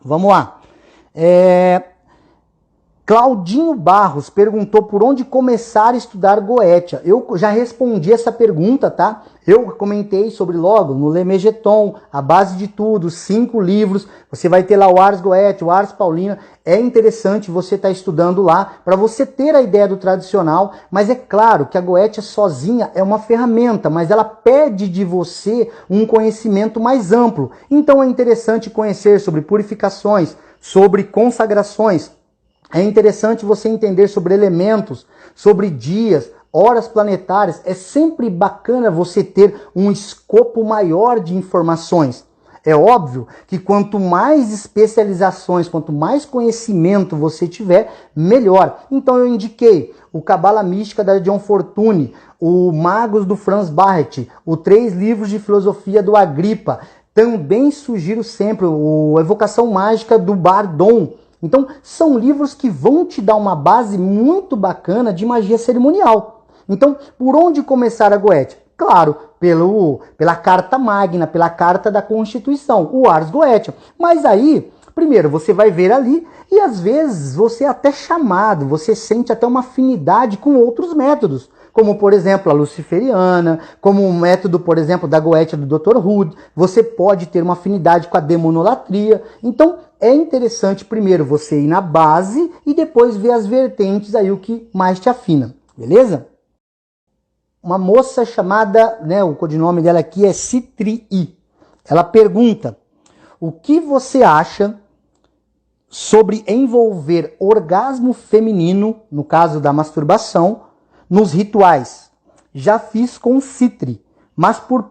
Vamos lá. Claudinho Barros perguntou por onde começar a estudar Goetia. Eu já respondi essa pergunta, tá? Eu comentei sobre logo no Le Megeton, A Base de Tudo, 5 livros. Você vai ter lá o Ars Goetia, o Ars Paulina. É interessante você estar estudando lá para você ter a ideia do tradicional. Mas é claro que a Goetia sozinha é uma ferramenta, mas ela pede de você um conhecimento mais amplo. Então é interessante conhecer sobre purificações, sobre consagrações. É interessante você entender sobre elementos, sobre dias, horas planetárias. É sempre bacana você ter um escopo maior de informações. É óbvio que quanto mais especializações, quanto mais conhecimento você tiver, melhor. Então eu indiquei o Cabala Mística da John Fortune, o Magos do Franz Barrett, os 3 livros de filosofia do Agrippa. Também sugiro sempre a Evocação Mágica do Bardon. Então, são livros que vão te dar uma base muito bacana de magia cerimonial. Então, por onde começar a Goetia? Claro, pela Carta Magna, pela Carta da Constituição, o Ars Goetia. Mas aí, primeiro, você vai ver ali e às vezes você é até chamado, você sente até uma afinidade com outros métodos. Como, por exemplo, a luciferiana, como o método, por exemplo, da Goetia do Dr. Hood. Você pode ter uma afinidade com a demonolatria. Então, é interessante primeiro você ir na base e depois ver as vertentes aí, o que mais te afina. Beleza? Uma moça chamada, o codinome dela aqui é Citri. Ela pergunta, o que você acha sobre envolver orgasmo feminino, no caso da masturbação, nos rituais? Já fiz com Citri, mas por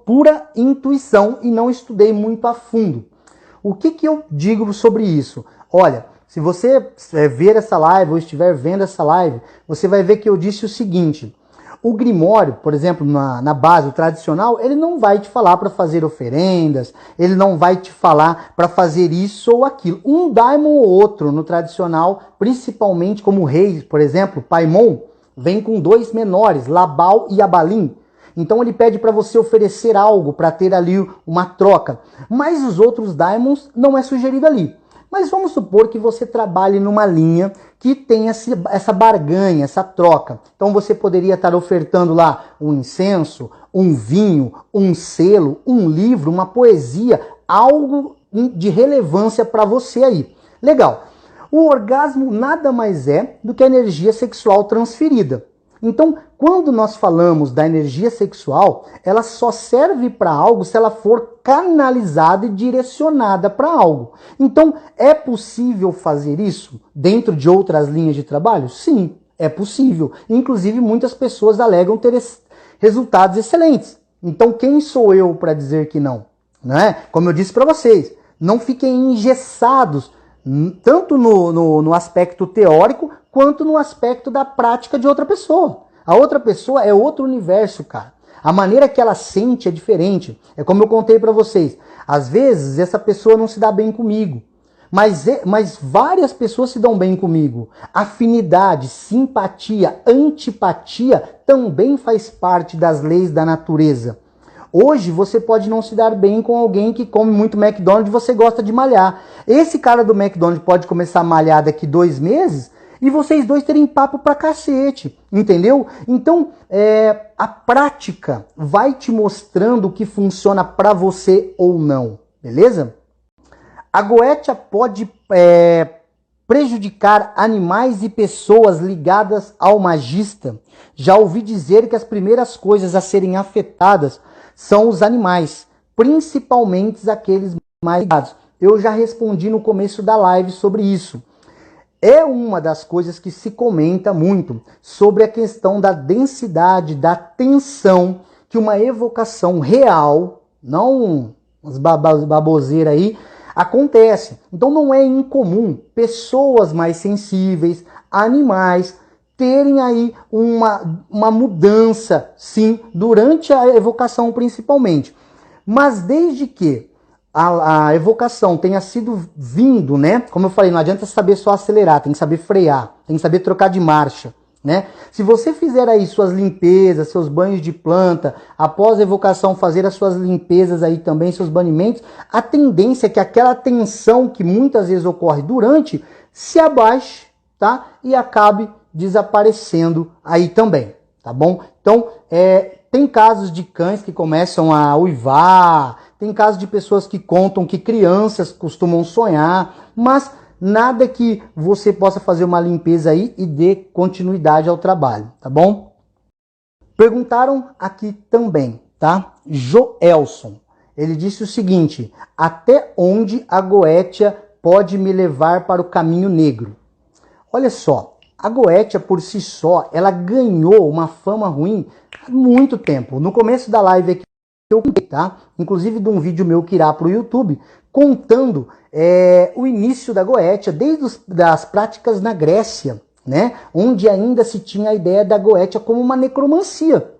pura intuição e não estudei muito a fundo. O que eu digo sobre isso? Olha, se você ver essa live ou estiver vendo essa live, você vai ver que eu disse o seguinte: o Grimório, por exemplo, na base, o tradicional, ele não vai te falar para fazer oferendas, ele não vai te falar para fazer isso ou aquilo. Um daimon ou outro no tradicional, principalmente como o rei, por exemplo, Paimon, vem com 2 menores, Labal e Abalim. Então ele pede para você oferecer algo, para ter ali uma troca. Mas os outros daimons não é sugerido ali. Mas vamos supor que você trabalhe numa linha que tem essa barganha, essa troca. Então você poderia estar ofertando lá um incenso, um vinho, um selo, um livro, uma poesia, algo de relevância para você aí. Legal. O orgasmo nada mais é do que a energia sexual transferida. Então, quando nós falamos da energia sexual, ela só serve para algo se ela for canalizada e direcionada para algo. Então, é possível fazer isso dentro de outras linhas de trabalho? Sim, é possível. Inclusive, muitas pessoas alegam ter resultados excelentes. Então, quem sou eu para dizer que não? Né? Como eu disse para vocês, não fiquem engessados, tanto no aspecto teórico, quanto no aspecto da prática de outra pessoa. A outra pessoa é outro universo, cara. A maneira que ela sente é diferente. É como eu contei para vocês. Às vezes, essa pessoa não se dá bem comigo. Mas várias pessoas se dão bem comigo. Afinidade, simpatia, antipatia também faz parte das leis da natureza. Hoje você pode não se dar bem com alguém que come muito McDonald's e você gosta de malhar. Esse cara do McDonald's pode começar a malhar daqui 2 meses e vocês dois terem papo pra cacete, entendeu? Então, a prática vai te mostrando o que funciona pra você ou não, beleza? A Goetia pode prejudicar animais e pessoas ligadas ao magista. Já ouvi dizer que as primeiras coisas a serem afetadas são os animais, principalmente aqueles mais ligados. Eu já respondi no começo da live sobre isso. É uma das coisas que se comenta muito sobre a questão da densidade, da tensão que uma evocação real, não umas baboseiras aí, acontece. Então não é incomum pessoas mais sensíveis, animais, terem aí uma mudança, sim, durante a evocação principalmente. Mas desde que a evocação tenha sido vindo, né? Como eu falei, não adianta saber só acelerar, tem que saber frear, tem que saber trocar de marcha, né? Se você fizer aí suas limpezas, seus banhos de planta, após a evocação fazer as suas limpezas aí também, seus banimentos, a tendência é que aquela tensão que muitas vezes ocorre durante se abaixe, tá? E acabe desaparecendo aí também, tá bom? Então, tem casos de cães que começam a uivar, tem casos de pessoas que contam que crianças costumam sonhar, mas nada que você possa fazer uma limpeza aí e dê continuidade ao trabalho, tá bom? Perguntaram aqui também, tá? Joelson, ele disse o seguinte: até onde a Goetia pode me levar para o caminho negro? Olha só, a Goetia por si só, ela ganhou uma fama ruim há muito tempo. No começo da live aqui, eu contei, tá? Inclusive de um vídeo meu que irá para o YouTube, contando o início da Goetia, desde as práticas na Grécia, né? Onde ainda se tinha a ideia da Goetia como uma necromancia,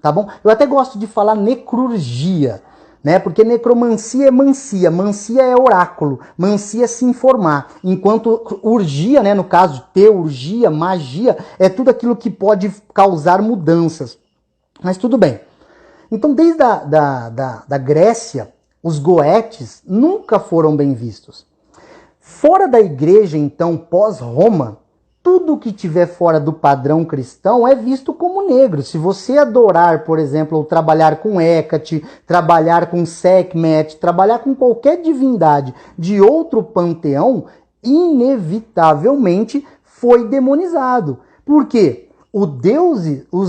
tá bom? Eu até gosto de falar necrurgia, né? Porque necromancia é mancia, mancia é oráculo, mancia é se informar, enquanto urgia, né? No caso, teurgia, magia, é tudo aquilo que pode causar mudanças. Mas tudo bem. Então, desde da Grécia, os goetes nunca foram bem vistos. Fora da igreja, então, pós-Roma, tudo que tiver fora do padrão cristão é visto como negro. Se você adorar, por exemplo, ou trabalhar com Hecate, trabalhar com Sekhmet, trabalhar com qualquer divindade de outro panteão, inevitavelmente foi demonizado. Por quê? Os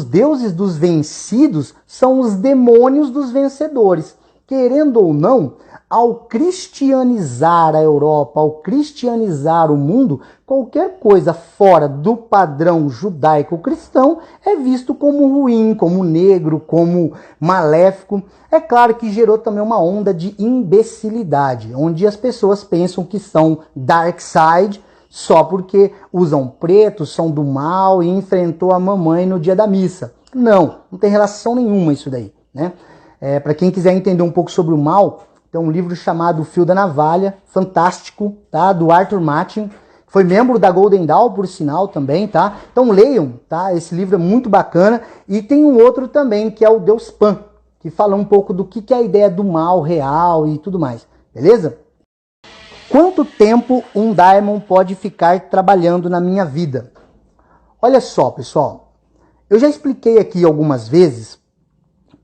deuses dos vencidos são os demônios dos vencedores. Querendo ou não, ao cristianizar a Europa, ao cristianizar o mundo, qualquer coisa fora do padrão judaico-cristão é visto como ruim, como negro, como maléfico. É claro que gerou também uma onda de imbecilidade, onde as pessoas pensam que são dark side, só porque usam preto, são do mal e enfrentou a mamãe no dia da missa. Não tem relação nenhuma isso daí, né? Para quem quiser entender um pouco sobre o mal, tem um livro chamado O Fio da Navalha, fantástico, tá? Do Arthur Machen, foi membro da Golden Dawn, por sinal, também, tá? Então leiam, tá? Esse livro é muito bacana. E tem um outro também, que é o Deus Pan, que fala um pouco do que é a ideia do mal real e tudo mais, beleza? Quanto tempo um Daimon pode ficar trabalhando na minha vida? Olha só, pessoal. Eu já expliquei aqui algumas vezes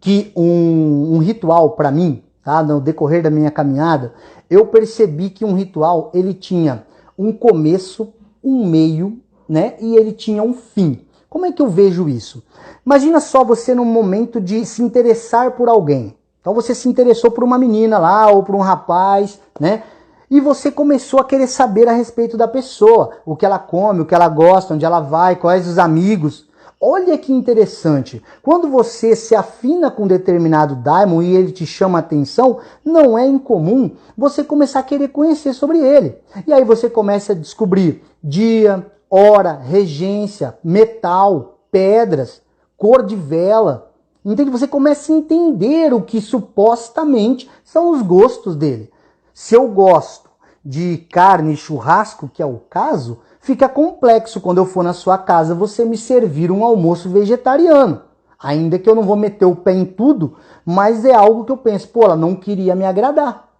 que um ritual para mim, tá? No decorrer da minha caminhada, eu percebi que um ritual ele tinha um começo, um meio, né? E ele tinha um fim. Como é que eu vejo isso? Imagina só você num momento de se interessar por alguém. Então você se interessou por uma menina lá ou por um rapaz, né? E você começou a querer saber a respeito da pessoa, o que ela come, o que ela gosta, onde ela vai, quais os amigos. Olha que interessante, quando você se afina com um determinado Daimon e ele te chama a atenção, não é incomum você começar a querer conhecer sobre ele. E aí você começa a descobrir dia, hora, regência, metal, pedras, cor de vela. Entende? Você começa a entender o que supostamente são os gostos dele. Se eu gosto de carne e churrasco, que é o caso, fica complexo quando eu for na sua casa você me servir um almoço vegetariano. Ainda que eu não vou meter o pé em tudo, mas é algo que eu penso, pô, ela não queria me agradar.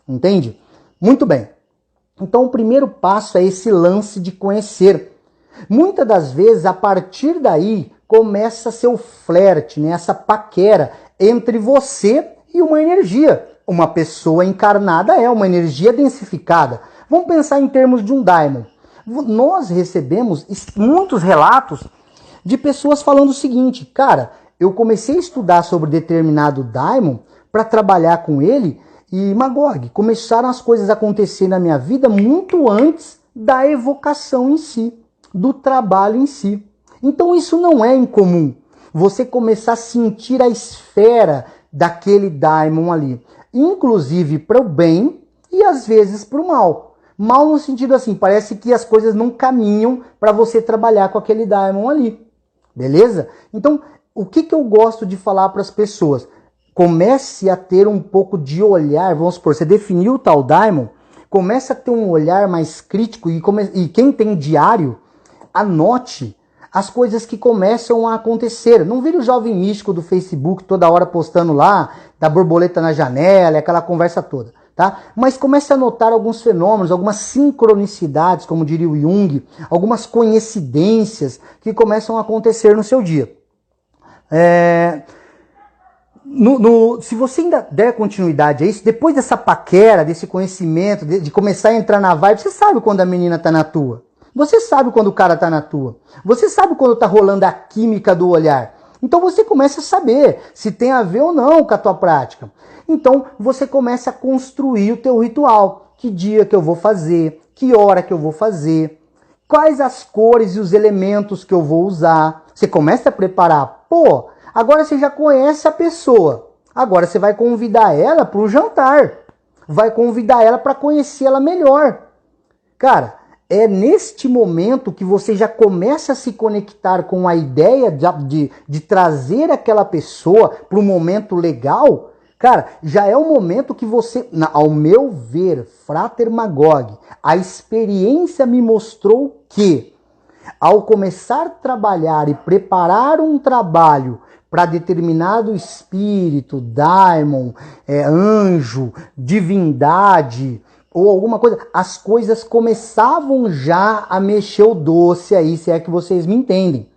Entende? Muito bem. Então o primeiro passo é esse lance de conhecer. Muitas das vezes, a partir daí, começa a ser o flerte, né? Essa paquera entre você e uma energia. Uma pessoa encarnada é uma energia densificada. Vamos pensar em termos de um Daimon. Nós recebemos muitos relatos de pessoas falando o seguinte: cara, eu comecei a estudar sobre determinado Daimon para trabalhar com ele e, Magog, começaram as coisas a acontecer na minha vida muito antes da evocação em si, do trabalho em si. Então isso não é incomum, você começar a sentir a esfera daquele Daimon ali, inclusive para o bem e às vezes para o mal. Mal no sentido assim, parece que as coisas não caminham para você trabalhar com aquele Daimon ali, beleza? Então, o que eu gosto de falar para as pessoas? Comece a ter um pouco de olhar, vamos supor, você definiu o tal Daimon, comece a ter um olhar mais crítico e quem tem diário, anote as coisas que começam a acontecer. Não vire o jovem místico do Facebook toda hora postando lá, da borboleta na janela, aquela conversa toda, tá? Mas comece a notar alguns fenômenos, algumas sincronicidades, como diria o Jung, algumas coincidências que começam a acontecer no seu dia. Se você ainda der continuidade a isso, depois dessa paquera, desse conhecimento, de começar a entrar na vibe, você sabe quando a menina tá na tua. Você sabe quando o cara tá na tua. Você sabe quando tá rolando a química do olhar. Então você começa a saber se tem a ver ou não com a tua prática. Então você começa a construir o teu ritual. Que dia que eu vou fazer? Que hora que eu vou fazer? Quais as cores e os elementos que eu vou usar? Você começa a preparar. Pô, agora você já conhece a pessoa. Agora você vai convidar ela para o jantar. Vai convidar ela para conhecer ela melhor. Cara, é neste momento que você já começa a se conectar com a ideia de trazer aquela pessoa para um momento legal. Cara, já é o momento que você, ao meu ver, Frater Magog, a experiência me mostrou que, ao começar a trabalhar e preparar um trabalho para determinado espírito, daimon, anjo, divindade ou alguma coisa, as coisas começavam já a mexer o doce aí, se é que vocês me entendem.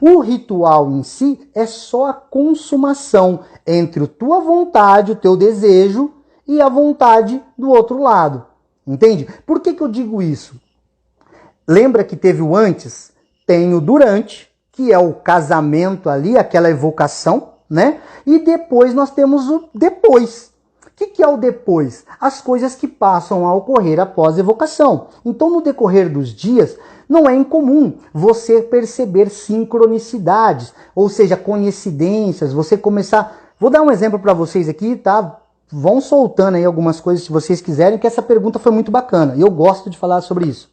O ritual em si é só a consumação entre a tua vontade, o teu desejo e a vontade do outro lado. Entende? Por que eu digo isso? Lembra que teve o antes? Tem o durante, que é o casamento ali, aquela evocação, né? E depois nós temos o depois. O que é o depois? As coisas que passam a ocorrer após a evocação. Então, no decorrer dos dias, não é incomum você perceber sincronicidades, ou seja, coincidências, você começar... Vou dar um exemplo para vocês aqui, tá? Vão soltando aí algumas coisas se vocês quiserem, que essa pergunta foi muito bacana, e eu gosto de falar sobre isso.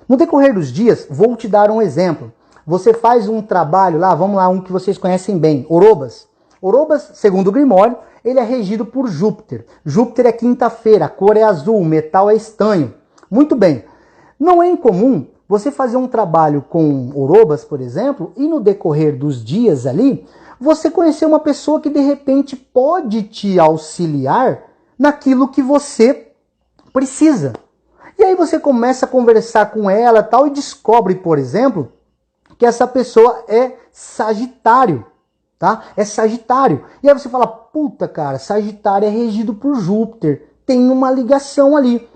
No decorrer dos dias, vou te dar um exemplo. Você faz um trabalho lá, vamos lá, um que vocês conhecem bem, Orobas. Orobas, segundo o Grimório, ele é regido por Júpiter. Júpiter é quinta-feira, a cor é azul, o metal é estanho. Muito bem. Não é incomum você fazer um trabalho com Orobas, por exemplo, e no decorrer dos dias ali, você conhecer uma pessoa que de repente pode te auxiliar naquilo que você precisa. E aí você começa a conversar com ela e tal, e descobre, por exemplo, que essa pessoa é Sagitário. Tá? É Sagitário. E aí você fala, puta cara, Sagitário é regido por Júpiter. Tem uma ligação ali.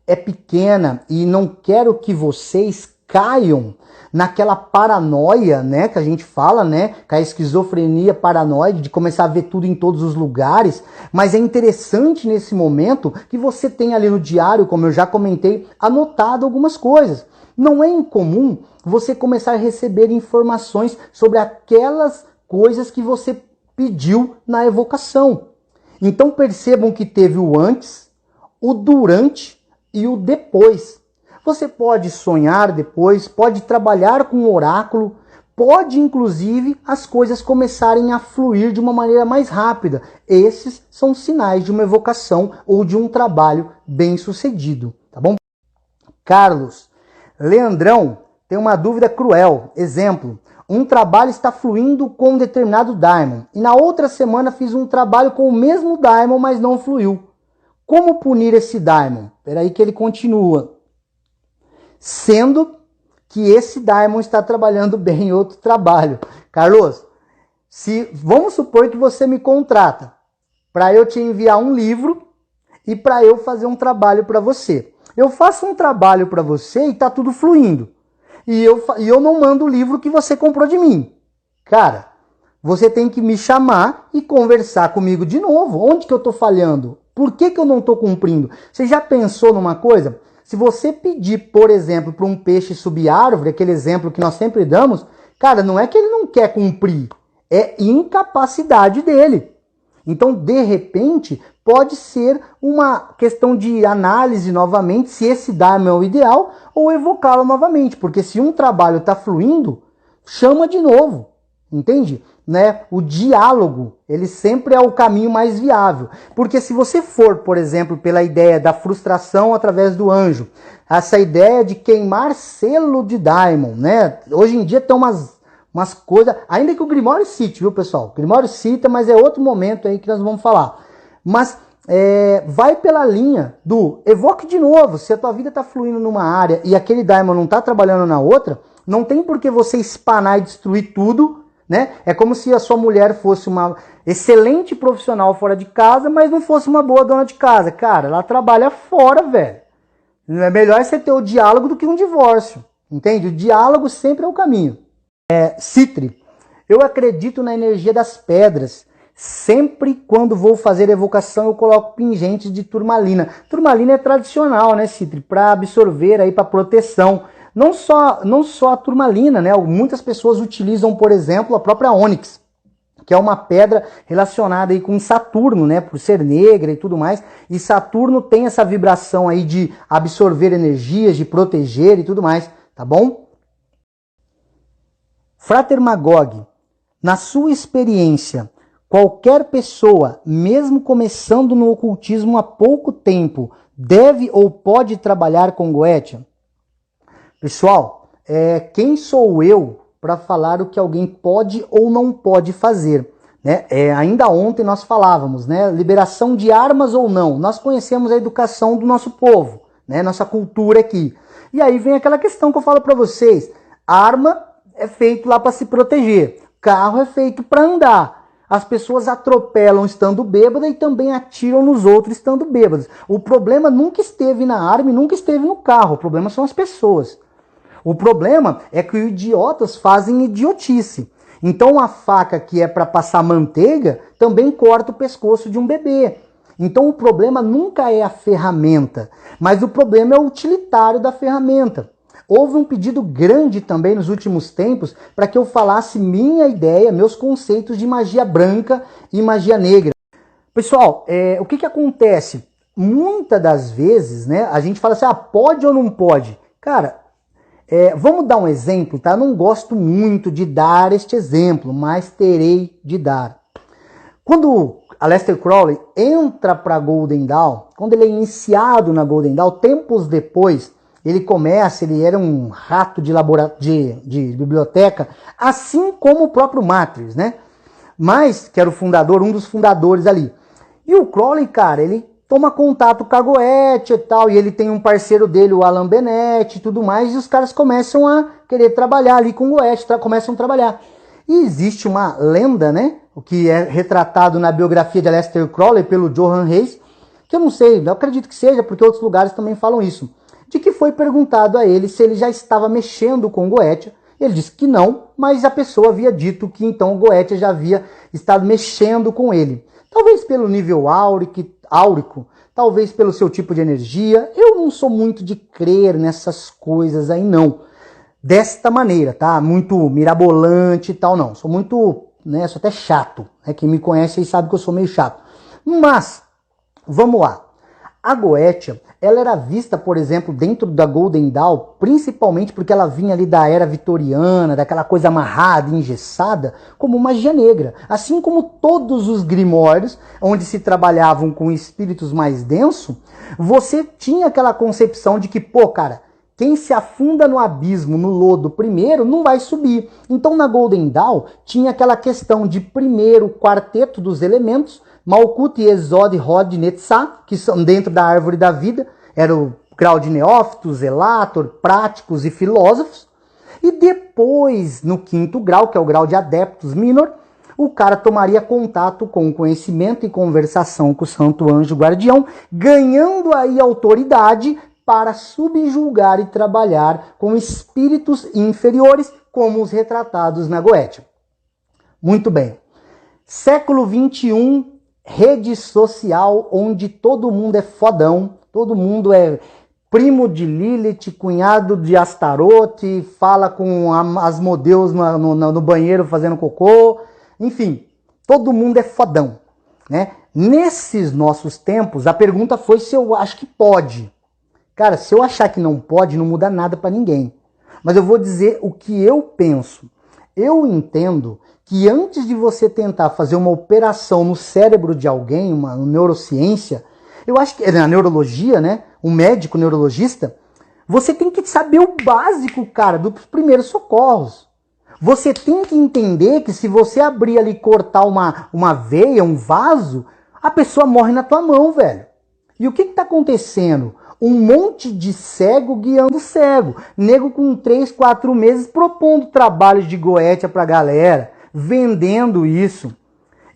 É pequena e não quero que vocês caiam naquela paranoia, né, que a gente fala, né, com a esquizofrenia paranoide de começar a ver tudo em todos os lugares, mas é interessante nesse momento que você tem ali no diário, como eu já comentei, anotado algumas coisas. Não é incomum você começar a receber informações sobre aquelas coisas que você pediu na evocação. Então percebam que teve o antes, o durante e o depois. Você pode sonhar depois, pode trabalhar com o oráculo, pode inclusive as coisas começarem a fluir de uma maneira mais rápida. Esses são sinais de uma evocação ou de um trabalho bem sucedido, tá bom? Carlos, Leandrão tem uma dúvida cruel. Exemplo, um trabalho está fluindo com um determinado daimon e na outra semana fiz um trabalho com o mesmo daimon, mas não fluiu. Como punir esse daimon? Espera aí que ele continua. Sendo que esse daimon está trabalhando bem em outro trabalho. Carlos, vamos supor que você me contrata para eu te enviar um livro e para eu fazer um trabalho para você. Eu faço um trabalho para você e está tudo fluindo. E eu não mando o livro que você comprou de mim. Cara, você tem que me chamar e conversar comigo de novo. Onde que eu estou falhando? Por que eu não estou cumprindo? Você já pensou numa coisa? Se você pedir, por exemplo, para um peixe subir árvore, aquele exemplo que nós sempre damos, cara, não é que ele não quer cumprir, é incapacidade dele. Então, de repente, pode ser uma questão de análise novamente, se esse daimon é o ideal, ou evocá-lo novamente. Porque se um trabalho está fluindo, chama de novo. entende? Né? O diálogo, ele sempre é o caminho mais viável. Porque se você for, por exemplo, pela ideia da frustração através do anjo, essa ideia de queimar selo de Daimon, né? Hoje em dia tem umas coisas, ainda que o Grimório cite, viu, pessoal? O Grimório cita, mas é outro momento aí que nós vamos falar. Mas vai pela linha do evoque de novo. Se a tua vida está fluindo numa área e aquele Daimon não está trabalhando na outra, não tem por que você espanar e destruir tudo, né? É como se a sua mulher fosse uma excelente profissional fora de casa, mas não fosse uma boa dona de casa. Cara, ela trabalha fora, velho. É melhor você ter o diálogo do que um divórcio, entende? O diálogo sempre é o caminho. Citri, eu acredito na energia das pedras. Sempre quando vou fazer evocação eu coloco pingentes de turmalina. Turmalina é tradicional, né, Citri? Para absorver aí, para proteção. Não só a turmalina, né? Muitas pessoas utilizam, por exemplo, a própria ônix, que é uma pedra relacionada aí com Saturno, né? Por ser negra e tudo mais. E Saturno tem essa vibração aí de absorver energias, de proteger e tudo mais, tá bom? Frater Magog, na sua experiência, qualquer pessoa, mesmo começando no ocultismo há pouco tempo, deve ou pode trabalhar com Goetia? Pessoal, quem sou eu para falar o que alguém pode ou não pode fazer? Né? Ainda ontem nós falávamos, né? Liberação de armas ou não. Nós conhecemos a educação do nosso povo, né? Nossa cultura aqui. E aí vem aquela questão que eu falo para vocês. Arma é feito lá para se proteger. Carro é feito para andar. As pessoas atropelam estando bêbadas e também atiram nos outros estando bêbadas. O problema nunca esteve na arma e nunca esteve no carro. O problema são as pessoas. O problema é que os idiotas fazem idiotice. Então a faca que é para passar manteiga também corta o pescoço de um bebê. Então o problema nunca é a ferramenta, mas o problema é o utilitário da ferramenta. Houve um pedido grande também nos últimos tempos para que eu falasse minha ideia, meus conceitos de magia branca e magia negra. Pessoal, o que acontece? Muitas das vezes, né, a gente fala assim, pode ou não pode? Cara, vamos dar um exemplo, tá? Eu não gosto muito de dar este exemplo, mas terei de dar. Quando Aleister Crowley entra para Golden Dawn, quando ele é iniciado na Golden Dawn, tempos depois, ele era um rato de biblioteca, assim como o próprio Matrix, né? Mas, que era o fundador, um dos fundadores ali. E o Crowley, cara, ele toma contato com a Goetia e tal, e ele tem um parceiro dele, o Alan Bennett e tudo mais, e os caras começam a querer trabalhar ali com o Goetia, começam a trabalhar. E existe uma lenda, né, o que é retratado na biografia de Aleister Crowley pelo Johann Reis, que eu não sei, eu acredito que seja, porque outros lugares também falam isso, de que foi perguntado a ele se ele já estava mexendo com o Goetia. Ele disse que não, mas a pessoa havia dito que então o Goetia já havia estado mexendo com ele. Talvez pelo nível áurico, talvez pelo seu tipo de energia. Eu não sou muito de crer nessas coisas aí, não. Desta maneira, tá? Muito mirabolante e tal, não. Sou muito, né? Sou até chato. Né? Quem me conhece aí sabe que eu sou meio chato. Mas, vamos lá. A Goetia, ela era vista, por exemplo, dentro da Golden Dawn, principalmente porque ela vinha ali da era vitoriana, daquela coisa amarrada, engessada, como magia negra. Assim como todos os grimórios, onde se trabalhavam com espíritos mais densos, você tinha aquela concepção de que, cara, quem se afunda no abismo, no lodo primeiro, não vai subir. Então na Golden Dawn tinha aquela questão de primeiro o quarteto dos elementos, Malkuth, Yesod, Hod, Netzah, que são dentro da árvore da vida, era o grau de neófitos, zelator, práticos e filósofos. E depois, no quinto grau, que é o grau de adeptos minor, o cara tomaria contato com o conhecimento e conversação com o santo anjo guardião, ganhando aí autoridade para subjulgar e trabalhar com espíritos inferiores, como os retratados na Goetia. Muito bem. Século XXI, rede social onde todo mundo é fodão, todo mundo é primo de Lilith, cunhado de Astaroth, fala com Asmodeus no banheiro fazendo cocô, enfim, todo mundo é fodão, né? Nesses nossos tempos, a pergunta foi se eu acho que pode. Cara, se eu achar que não pode, não muda nada para ninguém. Mas eu vou dizer o que eu penso. Eu entendo que antes de você tentar fazer uma operação no cérebro de alguém, uma neurociência, eu acho que é na neurologia, né? Um médico neurologista, você tem que saber o básico, cara, dos primeiros socorros. Você tem que entender que se você abrir ali e cortar uma veia, um vaso, a pessoa morre na tua mão, velho. E o que está acontecendo? Um monte de cego guiando cego. Nego com 3, 4 meses propondo trabalhos de goétia pra galera, vendendo isso.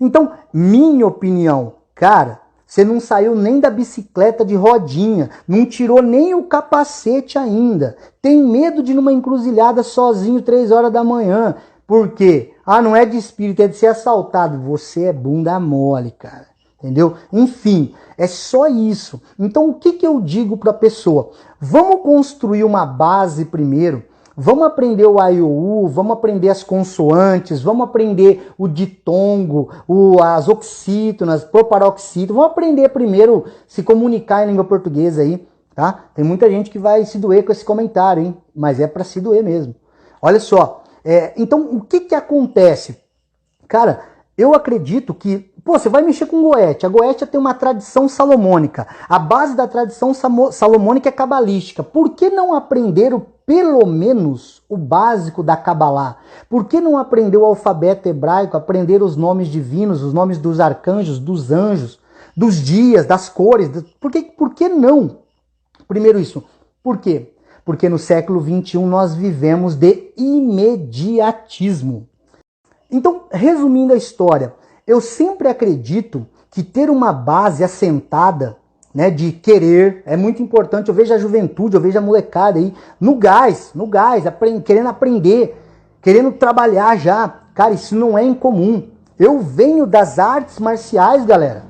Então, minha opinião, cara, você não saiu nem da bicicleta de rodinha, não tirou nem o capacete ainda. Tem medo de ir numa encruzilhada sozinho 3 horas da manhã. Por quê? Ah, não é de espírito, é de ser assaltado. Você é bunda mole, cara. Entendeu? Enfim, é só isso. Então, o que eu digo para a pessoa? Vamos construir uma base primeiro. Vamos aprender o A e o U, vamos aprender as consoantes, vamos aprender o ditongo, as oxítonas, proparoxítono. Vamos aprender primeiro se comunicar em língua portuguesa aí, tá? Tem muita gente que vai se doer com esse comentário, hein? Mas é para se doer mesmo. Olha só, então o que acontece? Cara, eu acredito que, você vai mexer com Goétia. A Goétia tem uma tradição salomônica. A base da tradição salomônica é cabalística. Por que não aprender pelo menos o básico da Cabalá? Por que não aprender o alfabeto hebraico, aprender os nomes divinos, os nomes dos arcanjos, dos anjos, dos dias, das cores? Por que não? Primeiro isso. Por quê? Porque no século XXI nós vivemos de imediatismo. Então, resumindo a história, eu sempre acredito que ter uma base assentada, né, de querer, é muito importante. Eu vejo a juventude, eu vejo a molecada aí no gás, querendo aprender, querendo trabalhar já. Cara, isso não é incomum. Eu venho das artes marciais, galera.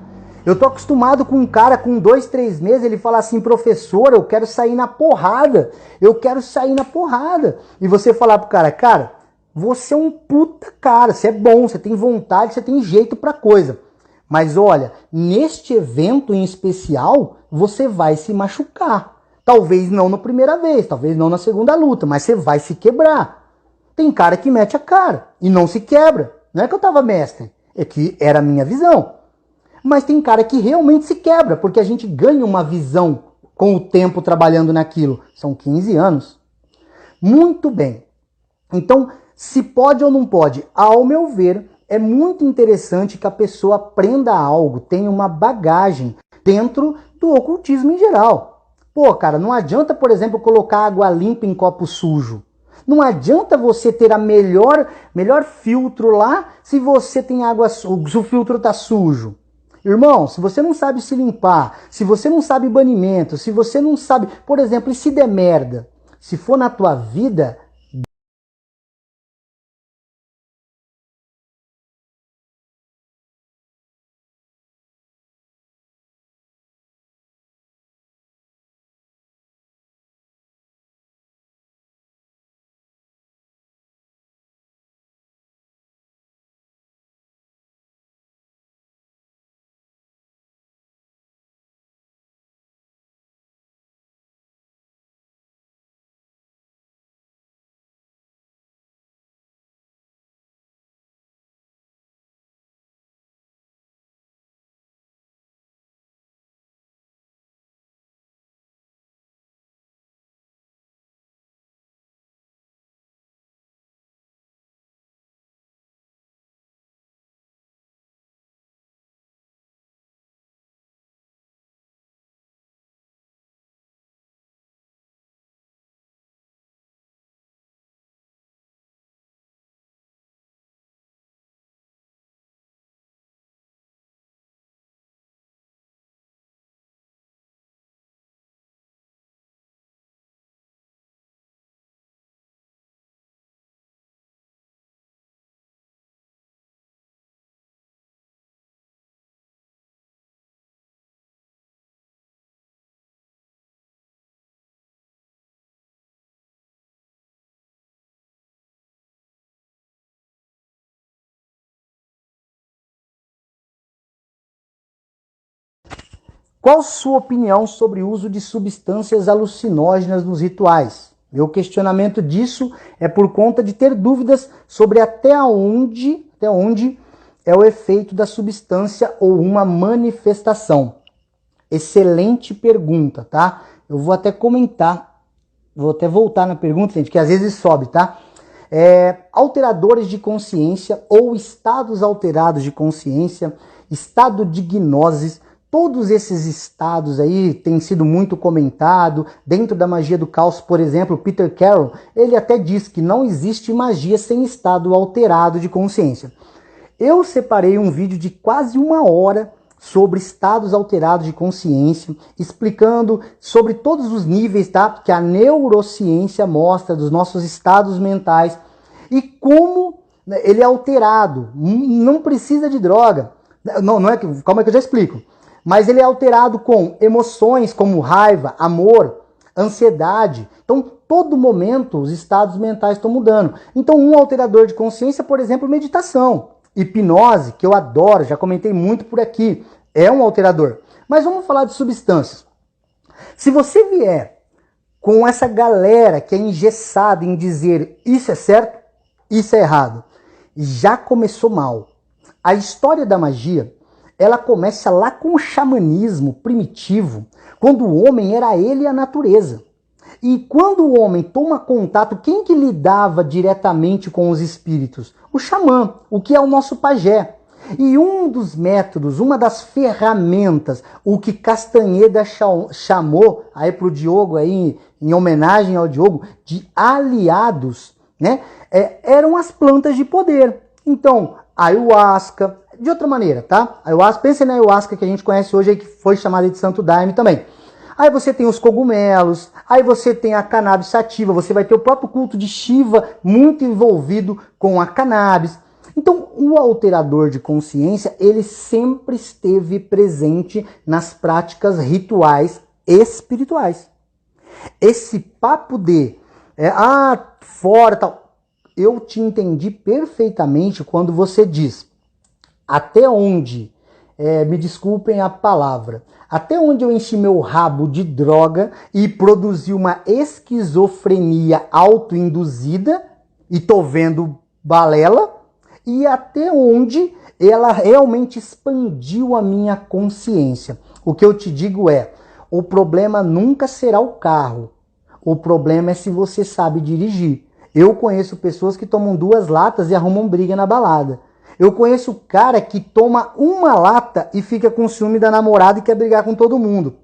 Eu tô acostumado com um cara com 2, 3 meses, ele fala assim, professor, eu quero sair na porrada. Eu quero sair na porrada. E você falar pro cara, você é um puta cara, você é bom, você tem vontade, você tem jeito pra coisa. Mas olha, neste evento em especial, você vai se machucar. Talvez não na primeira vez, talvez não na segunda luta, mas você vai se quebrar. Tem cara que mete a cara e não se quebra. Não é que eu tava mestre, é que era a minha visão. Mas tem cara que realmente se quebra, porque a gente ganha uma visão com o tempo trabalhando naquilo. São 15 anos. Muito bem. Então, se pode ou não pode, ao meu ver, é muito interessante que a pessoa aprenda algo, tenha uma bagagem dentro do ocultismo em geral. Pô, cara, não adianta, por exemplo, colocar água limpa em copo sujo. Não adianta você ter a melhor filtro lá se você tem água, se o filtro tá sujo. Irmão, se você não sabe se limpar, se você não sabe banimento, se você não sabe, por exemplo, e se der merda, se for na tua vida, qual sua opinião sobre o uso de substâncias alucinógenas nos rituais? Meu questionamento disso é por conta de ter dúvidas sobre até Até onde é o efeito da substância ou uma manifestação? Excelente pergunta, tá? Eu vou até comentar, vou até voltar na pergunta, gente, que às vezes sobe, tá? Alteradores de consciência ou estados alterados de consciência, estado de gnose, todos esses estados aí têm sido muito comentado. Dentro da magia do caos, por exemplo, Peter Carroll, ele até diz que não existe magia sem estado alterado de consciência. Eu separei um vídeo de quase 1 hora sobre estados alterados de consciência, explicando sobre todos os níveis, tá? Que a neurociência mostra dos nossos estados mentais e como ele é alterado. Não precisa de droga. Não é que, calma que eu já explico. Mas ele é alterado com emoções como raiva, amor, ansiedade. Então, todo momento os estados mentais estão mudando. Então, um alterador de consciência, por exemplo, meditação. Hipnose, que eu adoro, já comentei muito por aqui, é um alterador. Mas vamos falar de substâncias. Se você vier com essa galera que é engessada em dizer isso é certo, isso é errado, já começou mal. A história da magia, ela começa lá com o xamanismo primitivo, quando o homem era ele e a natureza. E quando o homem toma contato, quem que lidava diretamente com os espíritos? O xamã, o que é o nosso pajé. E um dos métodos, uma das ferramentas, o que Castanheda chamou aí para o Diogo, aí, em homenagem ao Diogo, de aliados, né? Eram as plantas de poder. Então, a ayahuasca, de outra maneira, tá? A ayahuasca, pensem na ayahuasca que a gente conhece hoje, aí, que foi chamada de Santo Daime também. Aí você tem os cogumelos, aí você tem a cannabis sativa, você vai ter o próprio culto de Shiva muito envolvido com a cannabis. Então, o alterador de consciência, ele sempre esteve presente nas práticas rituais espirituais. Esse papo de, fora tal, eu te entendi perfeitamente quando você diz, até onde, me desculpem a palavra, até onde eu enchi meu rabo de droga e produzi uma esquizofrenia autoinduzida, e tô vendo balela, e até onde ela realmente expandiu a minha consciência. O que eu te digo é, o problema nunca será o carro, o problema é se você sabe dirigir. Eu conheço pessoas que tomam 2 latas e arrumam briga na balada. Eu conheço cara que toma 1 lata e fica com ciúme da namorada e quer brigar com todo mundo.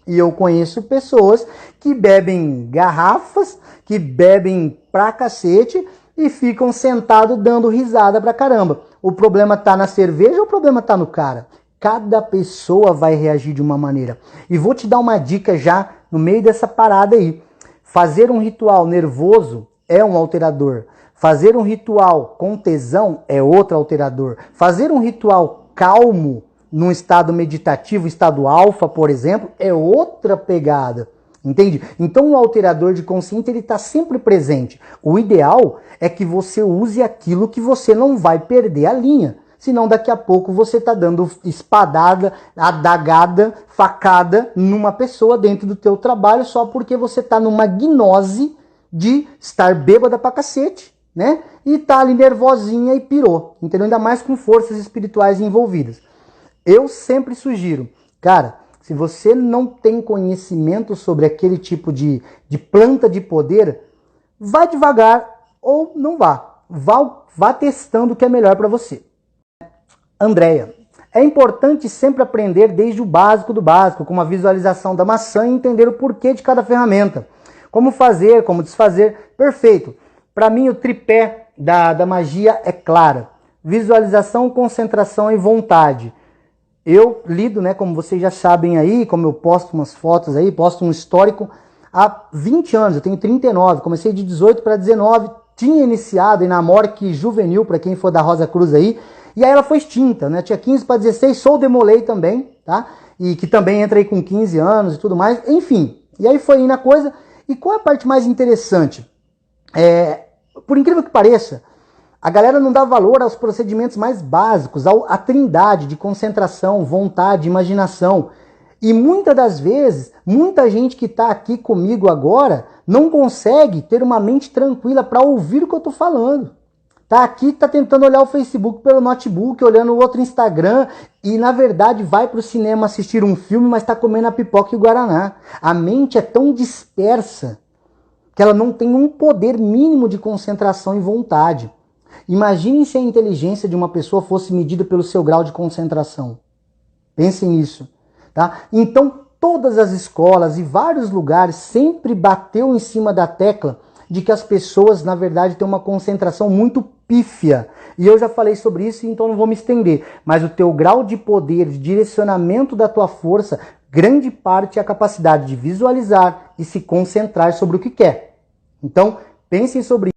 E eu conheço pessoas que bebem garrafas, que bebem pra cacete e ficam sentados dando risada pra caramba. O problema tá na cerveja ou o problema tá no cara? Cada pessoa vai reagir de uma maneira. E vou te dar uma dica já no meio dessa parada aí. Fazer um ritual nervoso é um alterador. Fazer um ritual com tesão é outro alterador. Fazer um ritual calmo, num estado meditativo, estado alfa, por exemplo, é outra pegada. Entende? Então o alterador de consciência ele está sempre presente. O ideal é que você use aquilo que você não vai perder a linha. Senão daqui a pouco você está dando espadada, adagada, facada numa pessoa dentro do teu trabalho só porque você está numa gnose de estar bêbada pra cacete, né? E tá ali nervosinha e pirou, entendeu? Ainda mais com forças espirituais envolvidas. Eu sempre sugiro, cara, se você não tem conhecimento sobre aquele tipo de planta de poder, vá devagar ou não vá. Vá testando o que é melhor para você. Andréia, é importante sempre aprender desde o básico do básico, como a visualização da maçã e entender o porquê de cada ferramenta. Como fazer, como desfazer, perfeito. Para mim o tripé da magia é clara. Visualização, concentração e vontade. Eu lido, né, como vocês já sabem aí, como eu posto umas fotos aí, posto um histórico há 20 anos, eu tenho 39, comecei de 18 para 19, tinha iniciado em Namorque Juvenil, para quem for da Rosa Cruz aí, e aí ela foi extinta, né, tinha 15 para 16, sou Demolei também, tá, e que também entra aí com 15 anos e tudo mais, enfim, e aí foi indo a coisa, e qual é a parte mais interessante? Por incrível que pareça, a galera não dá valor aos procedimentos mais básicos, à trindade de concentração, vontade, imaginação. E muitas das vezes, muita gente que está aqui comigo agora não consegue ter uma mente tranquila para ouvir o que eu estou falando. Tá aqui, tá tentando olhar o Facebook pelo notebook, olhando o outro Instagram e na verdade vai pro cinema assistir um filme, mas tá comendo a pipoca e o guaraná. A mente é tão dispersa que ela não tem um poder mínimo de concentração e vontade. Imaginem se a inteligência de uma pessoa fosse medida pelo seu grau de concentração. Pensem nisso, tá? Então, todas as escolas e vários lugares sempre bateu em cima da tecla de que as pessoas, na verdade, têm uma concentração muito pífia. E eu já falei sobre isso, então não vou me estender. Mas o teu grau de poder, de direcionamento da tua força, grande parte é a capacidade de visualizar e se concentrar sobre o que quer. Então, pensem sobre isso.